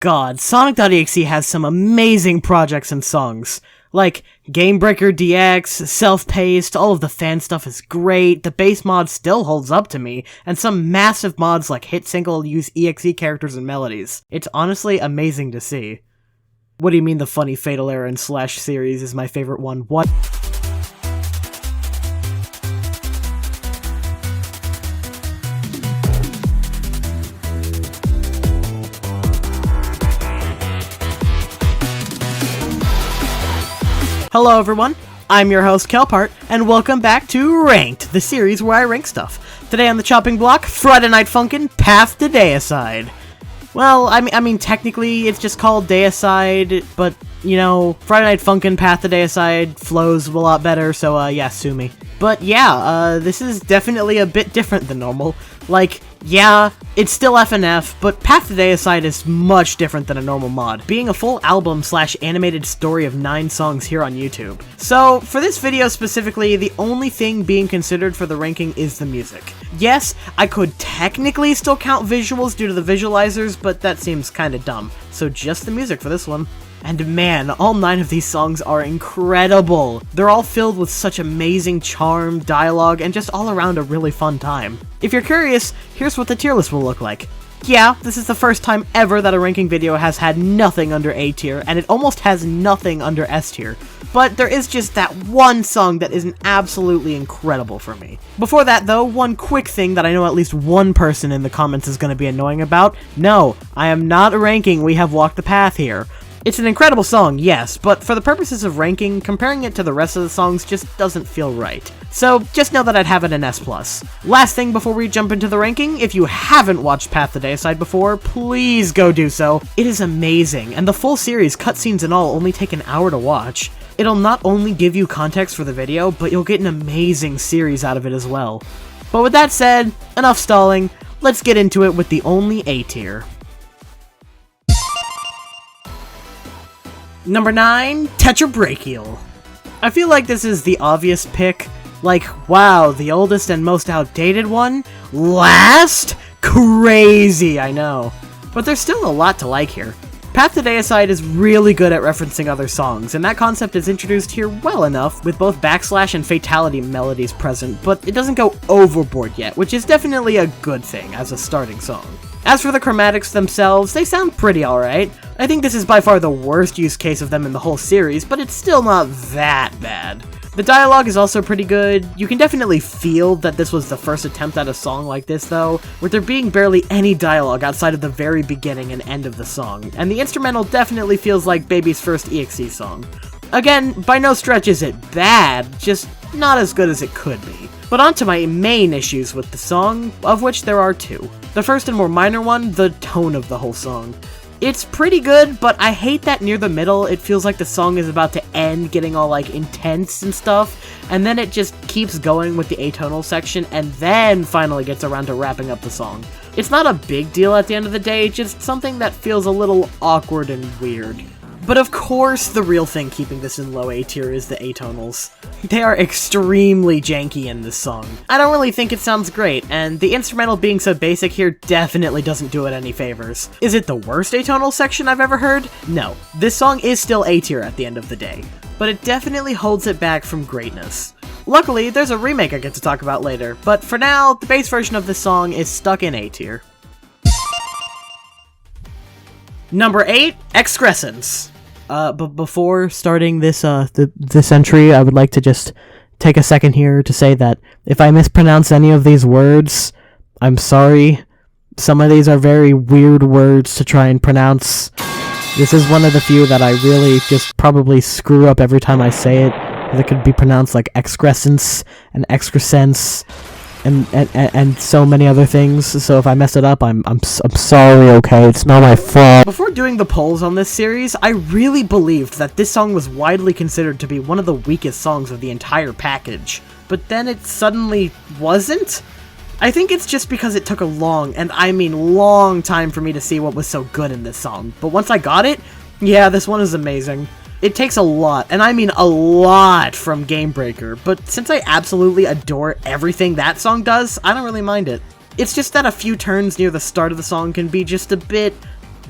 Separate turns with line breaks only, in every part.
God, Sonic.exe has some amazing projects and songs. Like, Gamebreaker DX, Self-Paced, all of the fan stuff is great, the base mod still holds up to me, and some massive mods like Hit Single use EXE characters and melodies. It's honestly amazing to see. What do you mean the funny Fatal Error and Slash series is my favorite one? What? Hello everyone, I'm your host Kelpart, and welcome back to Ranked, the series where I rank stuff. Today on the chopping block, Friday Night Funkin, Path to Deicide. Well, I mean technically it's just called Deicide, but, you know, Friday Night Funkin' Path to Deicide flows a lot better, so yeah, sue me. But yeah, this is definitely a bit different than normal. Like, yeah, it's still FNF, but Path to Deicide is much different than a normal mod, being a full album / animated story of 9 songs here on YouTube. So, for this video specifically, the only thing being considered for the ranking is the music. Yes, I could technically still count visuals due to the visualizers, but that seems kinda dumb. So just the music for this one. And man, all 9 of these songs are incredible! They're all filled with such amazing charm, dialogue, and just all around a really fun time. If you're curious, here's what the tier list will look like. Yeah, this is the first time ever that a ranking video has had nothing under A tier, and it almost has nothing under S tier. But there is just that one song that is absolutely incredible for me. Before that though, one quick thing that I know at least one person in the comments is going to be annoying about. No, I am not ranking We Have Walked the Path here. It's an incredible song, yes, but for the purposes of ranking, comparing it to the rest of the songs just doesn't feel right. So, just know that I'd have it an S+. Last thing before we jump into the ranking, if you haven't watched Path to Deicide before, please go do so. It is amazing, and the full series, cutscenes and all, only take an hour to watch. It'll not only give you context for the video, but you'll get an amazing series out of it as well. But with that said, enough stalling, let's get into it with the only A tier. Number 9, Tetrabrachial. I feel like this is the obvious pick. Like, wow, the oldest and most outdated one? Last? Crazy, I know. But there's still a lot to like here. Path to Deicide is really good at referencing other songs, and that concept is introduced here well enough, with both backslash and fatality melodies present, but it doesn't go overboard yet, which is definitely a good thing as a starting song. As for the chromatics themselves, they sound pretty alright. I think this is by far the worst use case of them in the whole series, but it's still not that bad. The dialogue is also pretty good. You can definitely feel that this was the first attempt at a song like this though, with there being barely any dialogue outside of the very beginning and end of the song, and the instrumental definitely feels like Baby's first EXE song. Again, by no stretch is it bad, just not as good as it could be. But on to my main issues with the song, of which there are 2. The first and more minor one, the tone of the whole song. It's pretty good, but I hate that near the middle it feels like the song is about to end getting all like intense and stuff, and then it just keeps going with the atonal section and then finally gets around to wrapping up the song. It's not a big deal at the end of the day, just something that feels a little awkward and weird. But of course, the real thing keeping this in low A tier is the atonals. They are extremely janky in this song. I don't really think it sounds great, and the instrumental being so basic here definitely doesn't do it any favors. Is it the worst atonal section I've ever heard? No. This song is still A tier at the end of the day, but it definitely holds it back from greatness. Luckily, there's a remake I get to talk about later, but for now, the base version of this song is stuck in A tier. Number 8, Excrescence. But before starting this this entry, I would like to just take a second here to say that if I mispronounce any of these words, I'm sorry. Some of these are very weird words to try and pronounce. This is one of the few that I really just probably screw up every time I say it. That could be pronounced like excrescence and excrescence and so many other things, so if I mess it up, I'm sorry, okay? It's not my fault. Before doing the polls on this series, I really believed that this song was widely considered to be one of the weakest songs of the entire package, but then it suddenly wasn't? I think it's just because it took a long, and I mean long time for me to see what was so good in this song, but once I got it, yeah, this one is amazing. It takes a lot, and I mean a lot, from Gamebreaker, but since I absolutely adore everything that song does, I don't really mind it. It's just that a few turns near the start of the song can be just a bit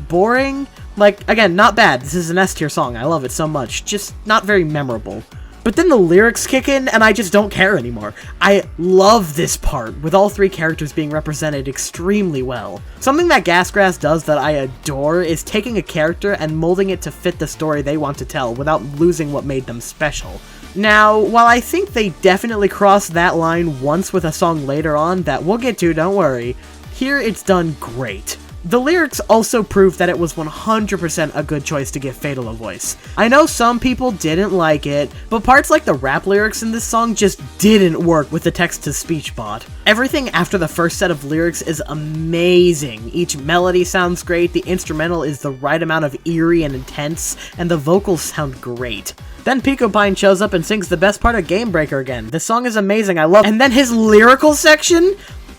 boring. Like, again, not bad. This is an S tier song. I love it so much. Just not very memorable. But then the lyrics kick in, and I just don't care anymore. I love this part, with all three characters being represented extremely well. Something that Gasgrass does that I adore is taking a character and molding it to fit the story they want to tell without losing what made them special. Now, while I think they definitely crossed that line once with a song later on that we'll get to, don't worry, here it's done great. The lyrics also prove that it was 100% a good choice to give Fatal a voice. I know some people didn't like it, but parts like the rap lyrics in this song just didn't work with the text-to-speech bot. Everything after the first set of lyrics is amazing. Each melody sounds great, the instrumental is the right amount of eerie and intense, and the vocals sound great. Then Peakicide shows up and sings the best part of Game Breaker again. This song is amazing, I love it. And then his lyrical section?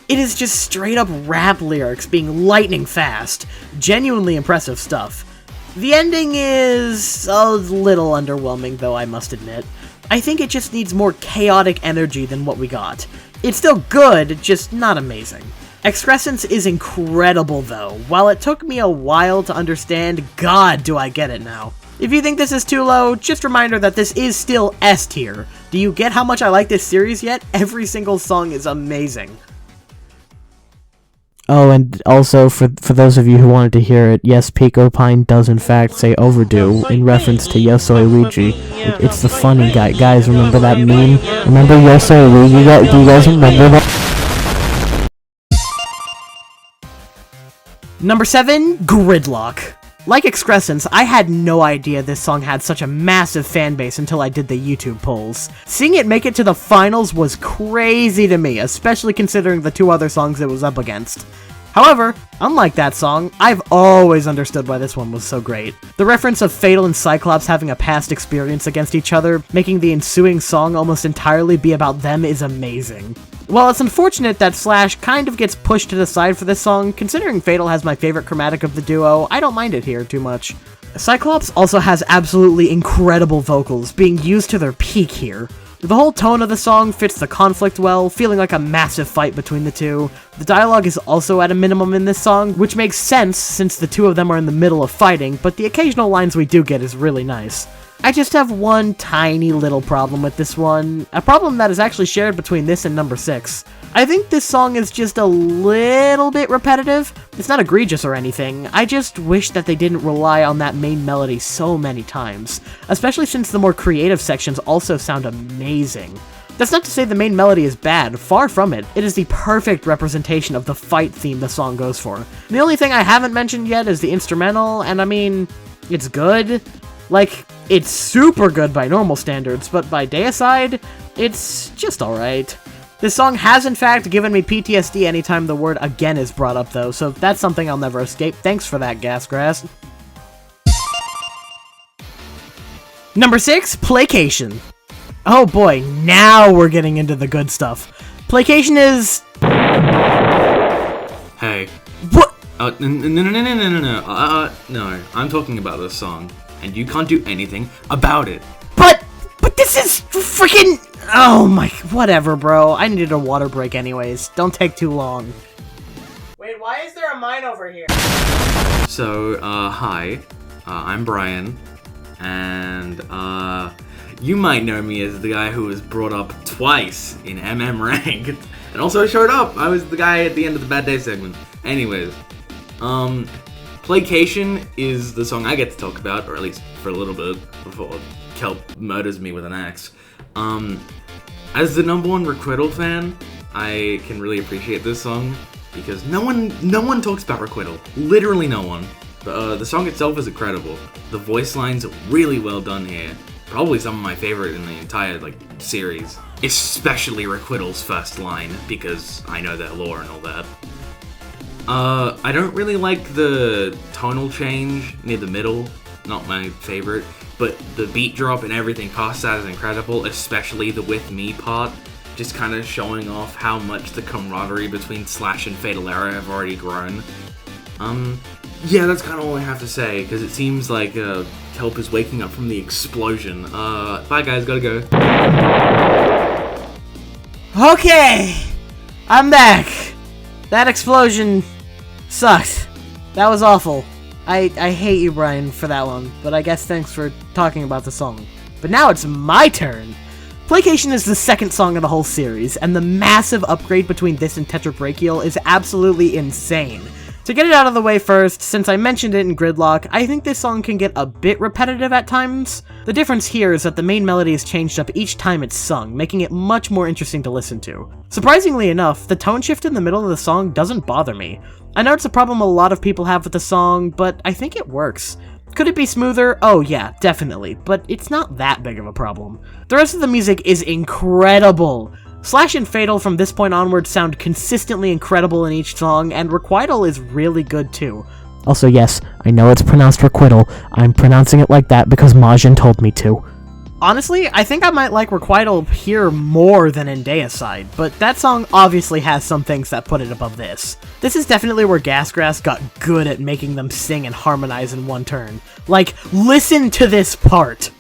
It is just straight up rap lyrics being lightning fast. Genuinely impressive stuff. The ending is a little underwhelming though, I must admit. I think it just needs more chaotic energy than what we got. It's still good, just not amazing. Excrescence is incredible though. While it took me a while to understand, God do I get it now. If you think this is too low, just a reminder that this is still S tier. Do you get how much I like this series yet? Every single song is amazing.
Oh, and also, for those of you who wanted to hear it, yes, Peakicide does in fact say overdue, in reference to Yo Soy Luigi. It's the funny guy. Guys, remember that meme? Remember Yo Soy Luigi? Do you guys remember that?
Number 7, Gridlock. Like Excrescence, I had no idea this song had such a massive fanbase until I did the YouTube polls. Seeing it make it to the finals was crazy to me, especially considering the two other songs it was up against. However, unlike that song, I've always understood why this one was so great. The reference of Fatal and Cyclops having a past experience against each other, making the ensuing song almost entirely be about them is amazing. While it's unfortunate that Slash kind of gets pushed to the side for this song, considering Fatal has my favorite chromatic of the duo, I don't mind it here too much. Cyclops also has absolutely incredible vocals, being used to their peak here. The whole tone of the song fits the conflict well, feeling like a massive fight between the two. The dialogue is also at a minimum in this song, which makes sense since the two of them are in the middle of fighting, but the occasional lines we do get is really nice. I just have one tiny little problem with this one, a problem that is actually shared between this and number 6. I think this song is just a little bit repetitive. It's not egregious or anything, I just wish that they didn't rely on that main melody so many times, especially since the more creative sections also sound amazing. That's not to say the main melody is bad, far from it. It is the perfect representation of the fight theme the song goes for. The only thing I haven't mentioned yet is the instrumental, and I mean, it's good. Like, it's super good by normal standards, but by Deicide, it's just alright. This song has in fact given me PTSD anytime the word again is brought up though, so that's something I'll never escape. Thanks for that, Gasgrass. Number 6, Placation. Oh boy, now we're getting into the good stuff. Placation is...
Hey.
What?
No, I'm talking about this song, and you can't do anything about it.
But this is freaking... Oh my... Whatever, bro. I needed a water break anyways. Don't take too long. Wait, why is there a mine over here?
So, hi. I'm Brian, and, you might know me as the guy who was brought up twice in MM Ranked, and also showed up. I was the guy at the end of the Bad Day segment. Anyways, Placation is the song I get to talk about, or at least for a little bit, before Kelp murders me with an axe. As the #1 Requital fan, I can really appreciate this song, because no one talks about Requital. Literally no one. But, the song itself is incredible. The voice lines are really well done here. Probably some of my favorite in the entire, series. Especially Requital's first line, because I know their lore and all that. I don't really like the tonal change near the middle, not my favorite, but the beat drop and everything past that is incredible, especially the With Me part, just kind of showing off how much the camaraderie between Slash and Fatal Error have already grown. Yeah, that's kind of all I have to say, because it seems like, Kelp is waking up from the explosion. Bye guys, gotta go.
Okay! I'm back! That explosion sucked. That was awful. I hate you, Brian, for that one, but I guess thanks for talking about the song. But now it's my turn! Placation is the second song of the whole series, and the massive upgrade between this and Tetrabrachial is absolutely insane. To get it out of the way first, since I mentioned it in Gridlock, I think this song can get a bit repetitive at times. The difference here is that the main melody is changed up each time it's sung, making it much more interesting to listen to. Surprisingly enough, the tone shift in the middle of the song doesn't bother me. I know it's a problem a lot of people have with the song, but I think it works. Could it be smoother? Oh yeah, definitely, but it's not that big of a problem. The rest of the music is incredible! Slash and Fatal from this point onward sound consistently incredible in each song, and Requital is really good too.
Also, yes, I know it's pronounced Requital. I'm pronouncing it like that because Majin told me to.
Honestly, I think I might like Requital here more than in Deicide, but that song obviously has some things that put it above this. This is definitely where Gasgrass got good at making them sing and harmonize in one turn. Like, listen to this part!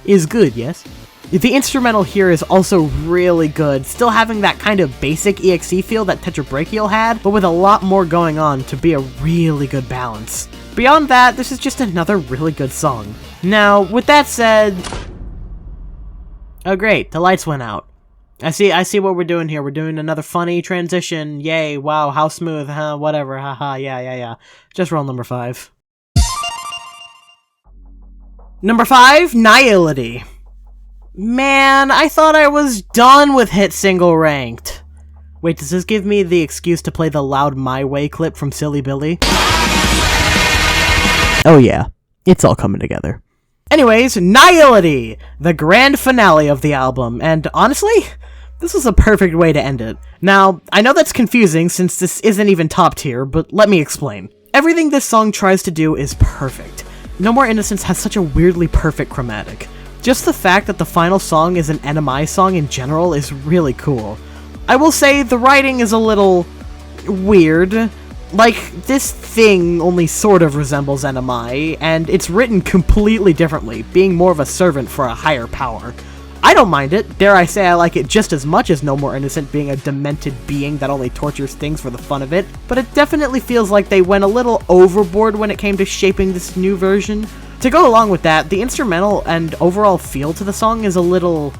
Is good, yes? The instrumental here is also really good, still having that kind of basic EXE feel that Tetrabrachial had, but with a lot more going on to be a really good balance. Beyond that, this is just another really good song. Now, with that said... Oh great, the lights went out. I see what we're doing here. We're doing another funny transition. Yay, wow, how smooth, huh, whatever, haha, yeah. Just roll number 5. Number 5, Nihility. Man, I thought I was done with hit single ranked. Wait, does this give me the excuse to play the loud My Way clip from Silly Billy?
Oh yeah, it's all coming together.
Anyways, Nihility! The grand finale of the album, and honestly, this was a perfect way to end it. Now, I know that's confusing since this isn't even top tier, but let me explain. Everything this song tries to do is perfect. No More Innocence has such a weirdly perfect chromatic. Just the fact that the final song is an NMI song in general is really cool. I will say the writing is a little... weird. Like, this thing only sort of resembles NMI, and it's written completely differently, being more of a servant for a higher power. I don't mind it, dare I say I like it just as much as No More Innocent being a demented being that only tortures things for the fun of it, but it definitely feels like they went a little overboard when it came to shaping this new version. To go along with that, the instrumental and overall feel to the song is a little...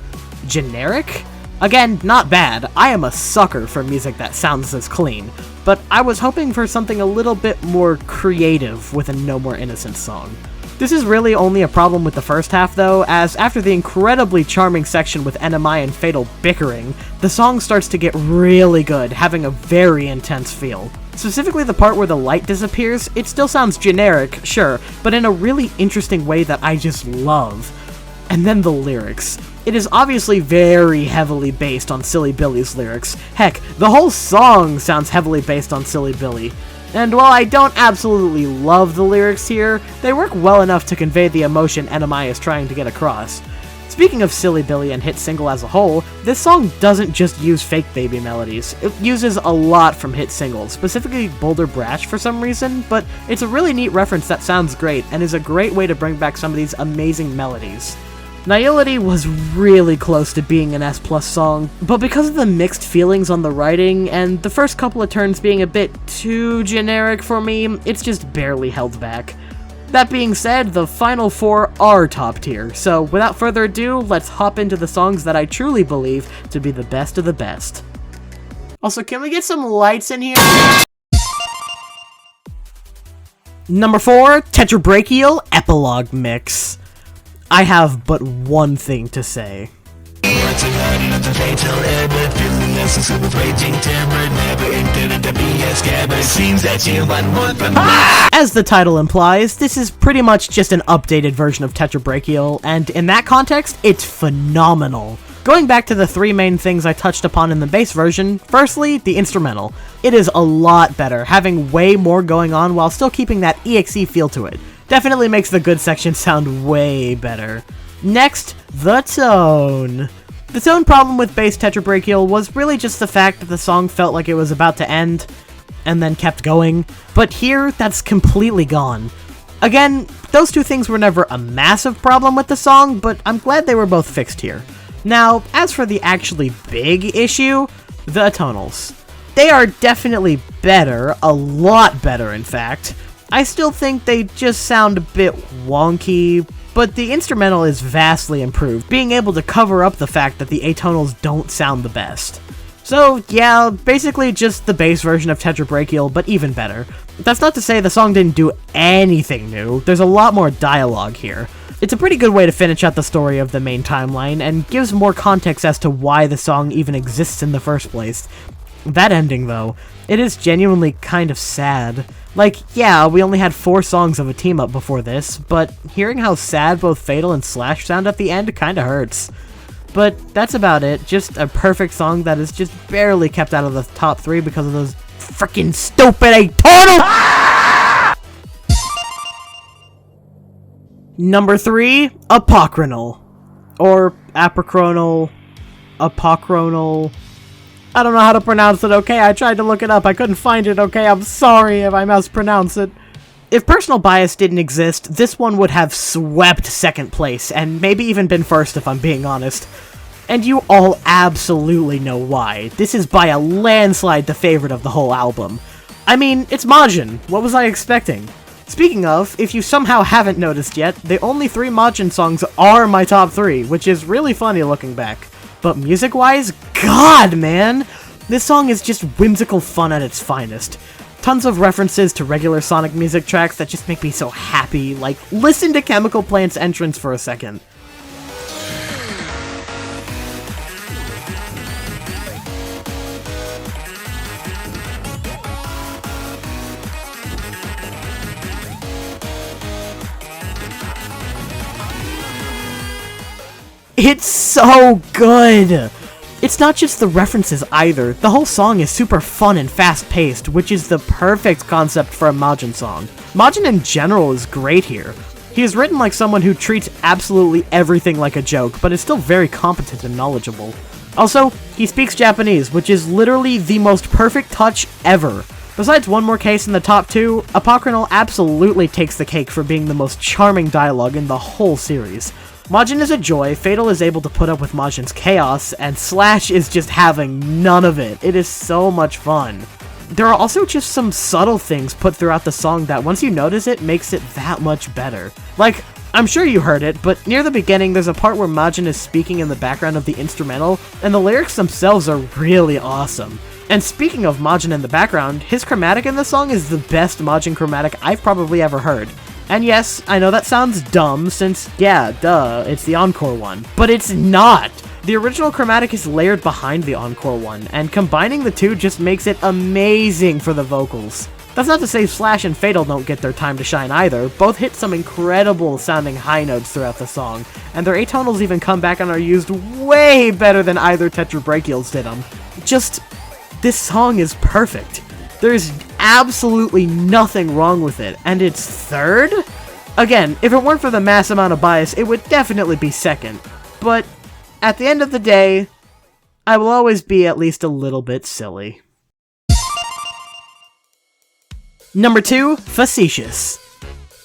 generic? Again, not bad, I am a sucker for music that sounds this clean, but I was hoping for something a little bit more creative with a No More Innocent song. This is really only a problem with the first half though, as after the incredibly charming section with NMI and Fatal bickering, the song starts to get really good, having a very intense feel. Specifically the part where the light disappears, it still sounds generic, sure, but in a really interesting way that I just love. And then the lyrics. It is obviously very heavily based on Silly Billy's lyrics. Heck, the whole song sounds heavily based on Silly Billy. And while I don't absolutely love the lyrics here, they work well enough to convey the emotion NMI is trying to get across. Speaking of Silly Billy and Hit Single as a whole, this song doesn't just use fake baby melodies. It uses a lot from Hit Single, specifically Boulder Brash for some reason, but it's a really neat reference that sounds great and is a great way to bring back some of these amazing melodies. Nihility was really close to being an S+ song, but because of the mixed feelings on the writing, and the first couple of turns being a bit too generic for me, it's just barely held back. That being said, the final 4 are top tier, so without further ado, let's hop into the songs that I truly believe to be the best of the best. Also, can we get some lights in here? Number 4, Tetrabrachial Epilogue Mix. I have but one thing to say. As the title implies, this is pretty much just an updated version of Tetrabrachial, and in that context, it's phenomenal. Going back to the 3 main things I touched upon in the base version, firstly, the instrumental. It is a lot better, having way more going on while still keeping that EXE feel to it. Definitely makes the good section sound way better. Next, the tone. The tone problem with bass tetrabrachial was really just the fact that the song felt like it was about to end, and then kept going, but here, that's completely gone. Again, those two things were never a massive problem with the song, but I'm glad they were both fixed here. Now, as for the actually big issue, the tonals. They are definitely better, a lot better in fact. I still think they just sound a bit wonky, but the instrumental is vastly improved, being able to cover up the fact that the atonals don't sound the best. So yeah, basically just the bass version of tetrabrachial, but even better. That's not to say the song didn't do anything new, there's a lot more dialogue here. It's a pretty good way to finish out the story of the main timeline, and gives more context as to why the song even exists in the first place. That ending though, it is genuinely kind of sad. Like, yeah, we only had 4 songs of a team-up before this, but hearing how sad both Fatal and Slash sound at the end kinda hurts. But that's about it, just a perfect song that is just barely kept out of the top 3 because of those freaking stupid atonals! Number 3, Apochrynal. Or Apochrynal, Apochrynal. I don't know how to pronounce it, okay? I tried to look it up, I couldn't find it, okay? I'm sorry if I mispronounce it. If personal bias didn't exist, this one would have swept second place, and maybe even been first if I'm being honest. And you all absolutely know why. This is by a landslide the favorite of the whole album. I mean, it's Majin. What was I expecting? Speaking of, if you somehow haven't noticed yet, the only 3 Majin songs are my top 3, which is really funny looking back. But music-wise, God, man! This song is just whimsical fun at its finest. Tons of references to regular Sonic music tracks that just make me so happy, like, listen to Chemical Plant's entrance for a second. It's so good! It's not just the references either, the whole song is super fun and fast-paced, which is the perfect concept for a Majin song. Majin in general is great here. He is written like someone who treats absolutely everything like a joke, but is still very competent and knowledgeable. Also, he speaks Japanese, which is literally the most perfect touch ever. Besides one more case in the top 2, Apochrynal absolutely takes the cake for being the most charming dialogue in the whole series. Majin is a joy, Fatal is able to put up with Majin's chaos, and Slash is just having none of it. It is so much fun. There are also just some subtle things put throughout the song that once you notice it, makes it that much better. Like, I'm sure you heard it, but near the beginning there's a part where Majin is speaking in the background of the instrumental, and the lyrics themselves are really awesome. And speaking of Majin in the background, his chromatic in the song is the best Majin chromatic I've probably ever heard. And yes, I know that sounds dumb, since, yeah, duh, it's the Encore one. But it's not! The original chromatic is layered behind the Encore one, and combining the two just makes it amazing for the vocals. That's not to say Slash and Fatal don't get their time to shine either, both hit some incredible sounding high notes throughout the song, and their atonals even come back and are used way better than either tetrabrachials did them. Just, this song is perfect. There's absolutely nothing wrong with it, and it's third? Again, if it weren't for the mass amount of bias, it would definitely be second, but at the end of the day, I will always be at least a little bit silly. Number 2, Facetious.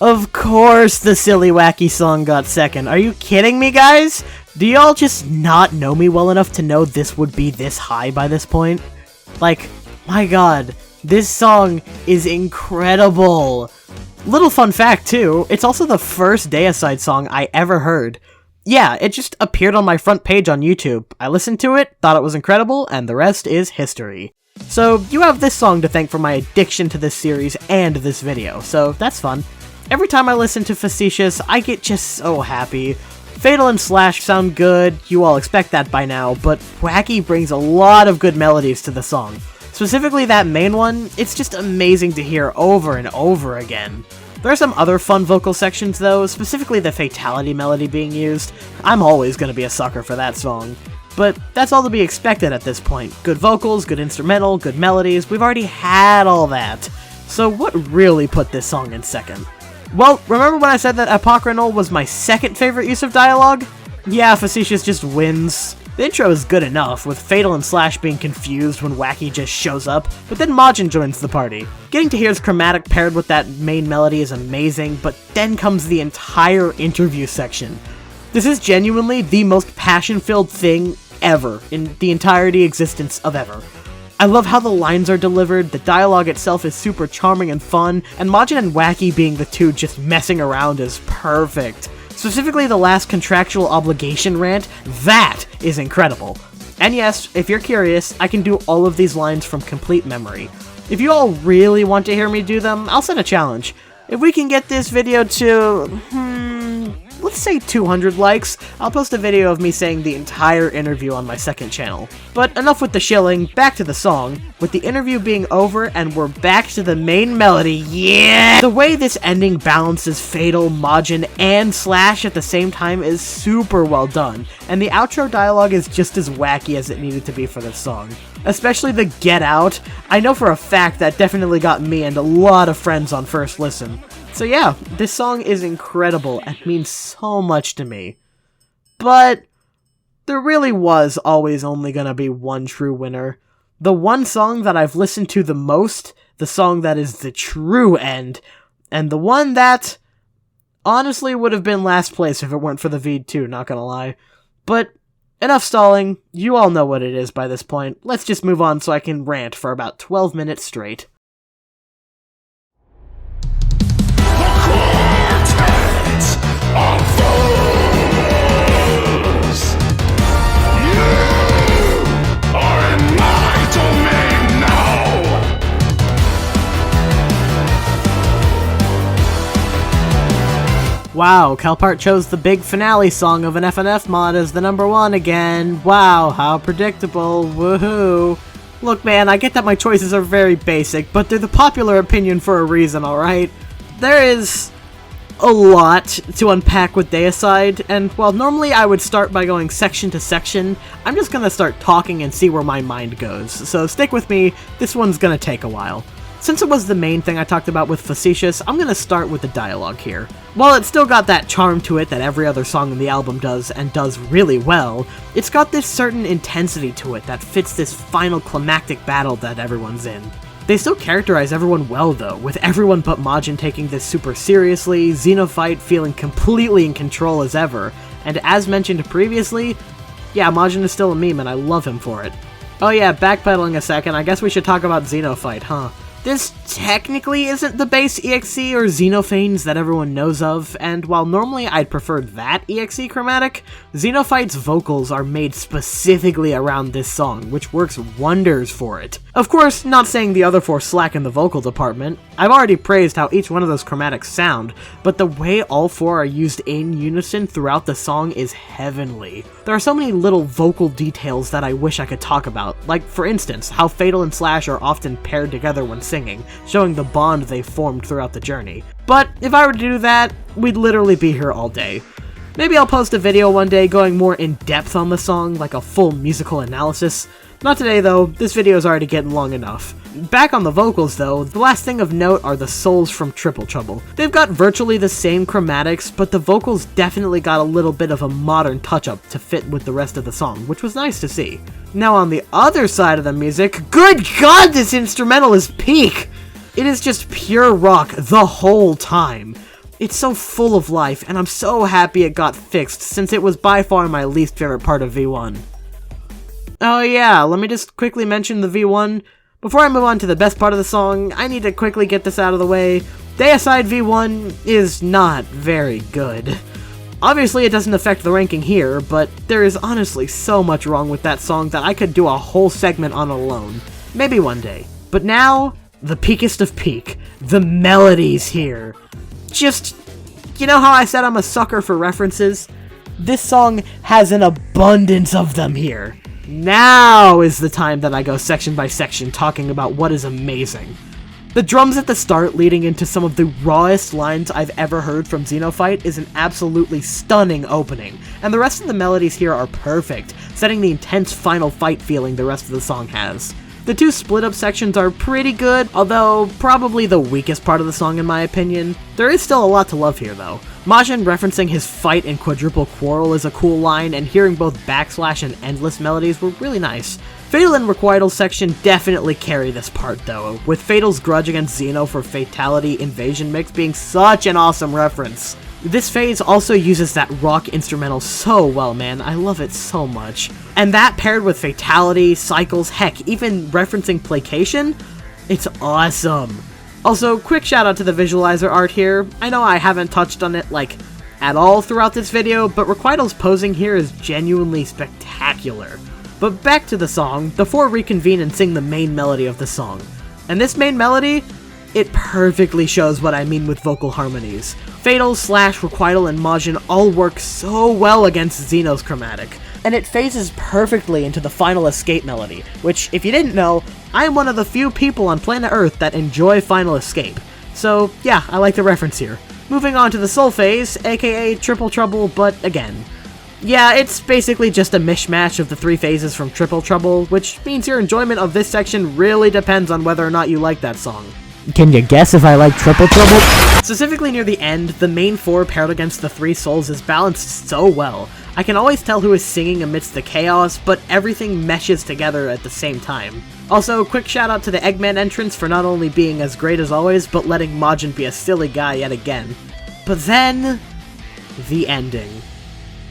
Of course the silly wacky song got second. Are you kidding me, guys? Do y'all just not know me well enough to know this would be this high by this point? Like, my god, this song is incredible. Little fun fact too, it's also the first Deicide song I ever heard. Yeah, it just appeared on my front page on YouTube. I listened to it, thought it was incredible, and the rest is history. So, you have this song to thank for my addiction to this series and this video, so that's fun. Every time I listen to Facetious, I get just so happy. Fatal and Slash sound good, you all expect that by now, but Wacky brings a lot of good melodies to the song. Specifically that main one, it's just amazing to hear over and over again. There are some other fun vocal sections though, specifically the Fatality melody being used. I'm always gonna be a sucker for that song. But that's all to be expected at this point. Good vocals, good instrumental, good melodies, we've already had all that. So what really put this song in second? Well, remember when I said that apocryphal was my second favorite use of dialogue? Yeah, Facetious just wins. The intro is good enough, with Fatal and Slash being confused when Wacky just shows up, but then Majin joins the party. Getting to hear his chromatic paired with that main melody is amazing, but then comes the entire interview section. This is genuinely the most passion-filled thing ever in the entirety existence of ever. I love how the lines are delivered, the dialogue itself is super charming and fun, and Majin and Wacky being the two just messing around is perfect. Specifically the last contractual obligation rant, that is incredible. And yes, if you're curious, I can do all of these lines from complete memory. If you all really want to hear me do them, I'll set a challenge. If we can get this video to, let's say 200 likes, I'll post a video of me saying the entire interview on my second channel. But enough with the shilling, back to the song. With the interview being over and we're back to the main melody, yeah! The way this ending balances Fatal, Majin, and Slash at the same time is super well done, and the outro dialogue is just as wacky as it needed to be for this song. Especially the Get Out, I know for a fact that definitely got me and a lot of friends on first listen. So yeah, this song is incredible and means so much to me. But there really was always only gonna be one true winner. The one song that I've listened to the most, the song that is the true end, and the one that honestly would have been last place if it weren't for the V2, not gonna lie. But enough stalling, you all know what it is by this point. Let's just move on so I can rant for about 12 minutes straight. Wow, Kelpart chose the big finale song of an FNF mod as the number one again. Wow, how predictable, woohoo. Look man, I get that my choices are very basic, but they're the popular opinion for a reason, alright? There is a lot to unpack with Deicide, and while normally I would start by going section to section, I'm just gonna start talking and see where my mind goes, so stick with me, this one's gonna take a while. Since it was the main thing I talked about with Facetious, I'm gonna start with the dialogue here. While it's still got that charm to it that every other song in the album does, and does really well, it's got this certain intensity to it that fits this final climactic battle that everyone's in. They still characterize everyone well though, with everyone but Majin taking this super seriously, Xenophyte feeling completely in control as ever, and as mentioned previously, yeah, Majin is still a meme and I love him for it. Oh yeah, backpedaling a second, I guess we should talk about Xenophyte, huh? This technically isn't the base EXE or Xenophanes that everyone knows of, and while normally I'd prefer that EXE chromatic, Xenophyte's vocals are made specifically around this song, which works wonders for it. Of course, not saying the other four slack in the vocal department. I've already praised how each one of those chromatics sound, but the way all four are used in unison throughout the song is heavenly. There are so many little vocal details that I wish I could talk about, like for instance, how Fatal and Slash are often paired together when singing, showing the bond they've formed throughout the journey. But if I were to do that, we'd literally be here all day. Maybe I'll post a video one day going more in depth on the song, like a full musical analysis. Not today though, this video is already getting long enough. Back on the vocals though, the last thing of note are the souls from Triple Trouble. They've got virtually the same chromatics, but the vocals definitely got a little bit of a modern touch-up to fit with the rest of the song, which was nice to see. Now on the other side of the music, good god, this instrumental is peak! It is just pure rock the whole time. It's so full of life, and I'm so happy it got fixed, since it was by far my least favorite part of V1. Oh yeah, let me just quickly mention the V1. Before I move on to the best part of the song, I need to quickly get this out of the way. Deicide V1 is not very good. Obviously it doesn't affect the ranking here, but there is honestly so much wrong with that song that I could do a whole segment on alone. Maybe one day. But now, the peakest of peak. The melodies here. Just, you know how I said I'm a sucker for references? This song has an abundance of them here. Now is the time that I go section by section talking about what is amazing. The drums at the start leading into some of the rawest lines I've ever heard from Xenophyte is an absolutely stunning opening, and the rest of the melodies here are perfect, setting the intense final fight feeling the rest of the song has. The two split-up sections are pretty good, although probably the weakest part of the song in my opinion. There is still a lot to love here though. Majin referencing his fight in Quadruple Quarrel is a cool line, and hearing both backslash and endless melodies were really nice. Fatal and Requital's section definitely carry this part though, with Fatal's grudge against Xeno for Fatality Invasion Mix being such an awesome reference. This phase also uses that rock instrumental so well, man. I love it so much. And that paired with Fatality, Cycles, heck, even referencing Placation, it's awesome. Also, quick shout out to the visualizer art here. I know I haven't touched on it, like, at all throughout this video, but Requital's posing here is genuinely spectacular. But back to the song, the four reconvene and sing the main melody of the song. And this main melody, it perfectly shows what I mean with vocal harmonies. Fatal, Slash, Requital, and Majin all work so well against Xeno's chromatic, and it phases perfectly into the final escape melody, which, if you didn't know, I am one of the few people on planet Earth that enjoy Final Escape. So yeah, I like the reference here. Moving on to the Soul phase, aka Triple Trouble, but again, yeah, it's basically just a mishmash of the three phases from Triple Trouble, which means your enjoyment of this section really depends on whether or not you like that song.
Can you guess if I like Triple Trouble?
Specifically near the end, the main four paired against the three souls is balanced so well. I can always tell who is singing amidst the chaos, but everything meshes together at the same time. Also, quick shout out to the Eggman entrance for not only being as great as always, but letting Majin be a silly guy yet again. But then, the ending.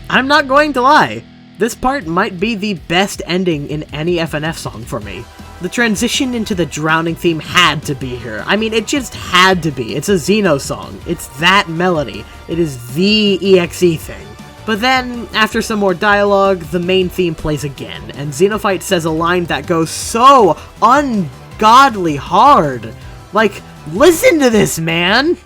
I'm not going to lie, this part might be the best ending in any FNF song for me. The transition into the drowning theme had to be here. I mean, it just had to be. It's a Xeno song. It's that melody. It is the EXE thing. But then, after some more dialogue, the main theme plays again, and Xenophyte says a line that goes so ungodly hard. Like, listen to this, man!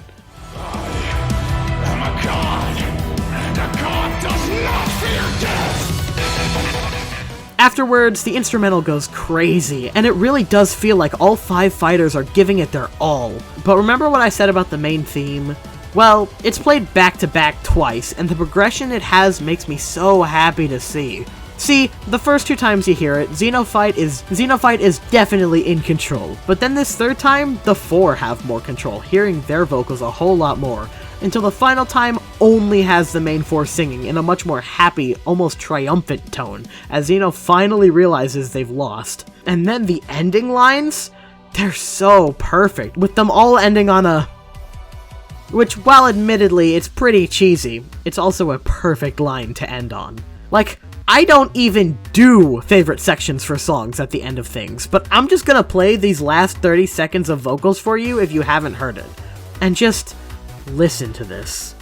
Afterwards, the instrumental goes crazy, and it really does feel like all five fighters are giving it their all. But remember what I said about the main theme? Well, it's played back to back twice, and the progression it has makes me so happy to see. See, the first two times you hear it, Xenophyte is definitely in control, but then this third time, the four have more control, hearing their vocals a whole lot more, until the final time only has the main four singing in a much more happy, almost triumphant tone, as Xeno finally realizes they've lost. And then the ending lines? They're so perfect, with them all ending on a... which, while admittedly it's pretty cheesy, it's also a perfect line to end on. Like, I don't even do favorite sections for songs at the end of things, but I'm just gonna play these last 30 seconds of vocals for you if you haven't heard it. And just listen to this.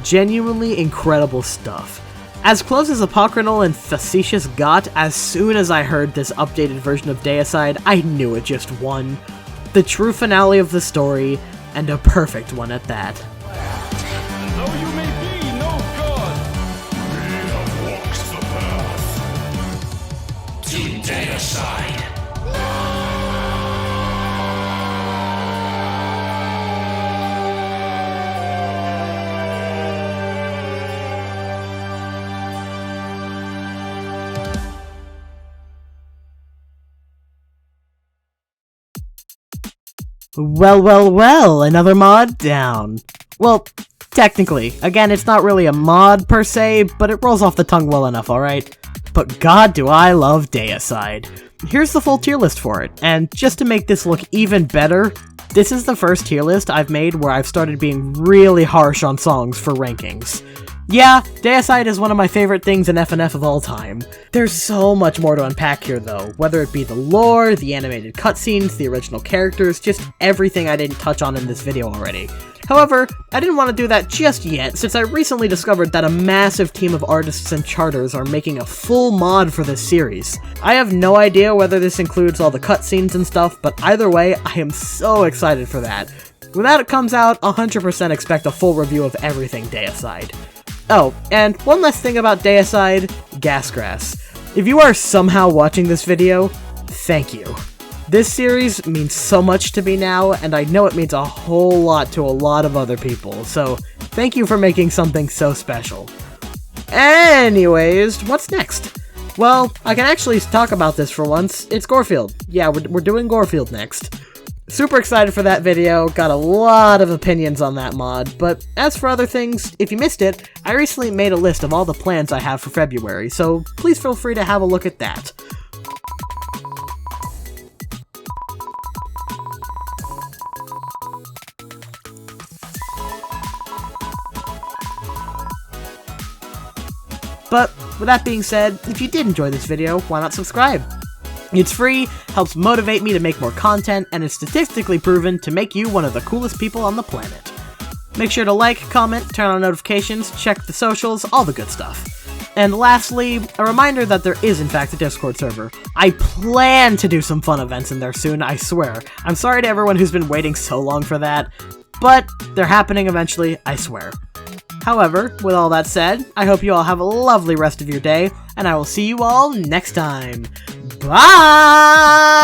Genuinely incredible stuff. As close as Apocryphal and Facetious got, as soon as I heard this updated version of Deicide, I knew it just won. The true finale of the story, and a perfect one at that.
Though you may be no god, we have walked the path to Deicide.
Well, another mod down. Well, technically. Again, it's not really a mod per se, but it rolls off the tongue well enough, alright? But god do I love Deicide. Here's the full tier list for it, and just to make this look even better, this is the first tier list I've made where I've started being really harsh on songs for rankings. Yeah, Deicide is one of my favorite things in FNF of all time. There's so much more to unpack here though, whether it be the lore, the animated cutscenes, the original characters, just everything I didn't touch on in this video already. However, I didn't want to do that just yet, since I recently discovered that a massive team of artists and charters are making a full mod for this series. I have no idea whether this includes all the cutscenes and stuff, but either way, I am so excited for that. When that comes out, 100% expect a full review of everything Deicide. Oh, and one last thing about Deicide, Gasgrass. If you are somehow watching this video, thank you. This series means so much to me now, and I know it means a whole lot to a lot of other people, so thank you for making something so special. Anyways, what's next? Well, I can actually talk about this for once. It's Gorefield. Yeah, we're doing Gorefield next. Super excited for that video, got a lot of opinions on that mod, but as for other things, if you missed it, I recently made a list of all the plans I have for February, so please feel free to have a look at that. But with that being said, if you did enjoy this video, why not subscribe? It's free, helps motivate me to make more content, and is statistically proven to make you one of the coolest people on the planet. Make sure to like, comment, turn on notifications, check the socials, all the good stuff. And lastly, a reminder that there is in fact a Discord server. I plan to do some fun events in there soon, I swear. I'm sorry to everyone who's been waiting so long for that, but they're happening eventually, I swear. However, with all that said, I hope you all have a lovely rest of your day, and I will see you all next time. Bye!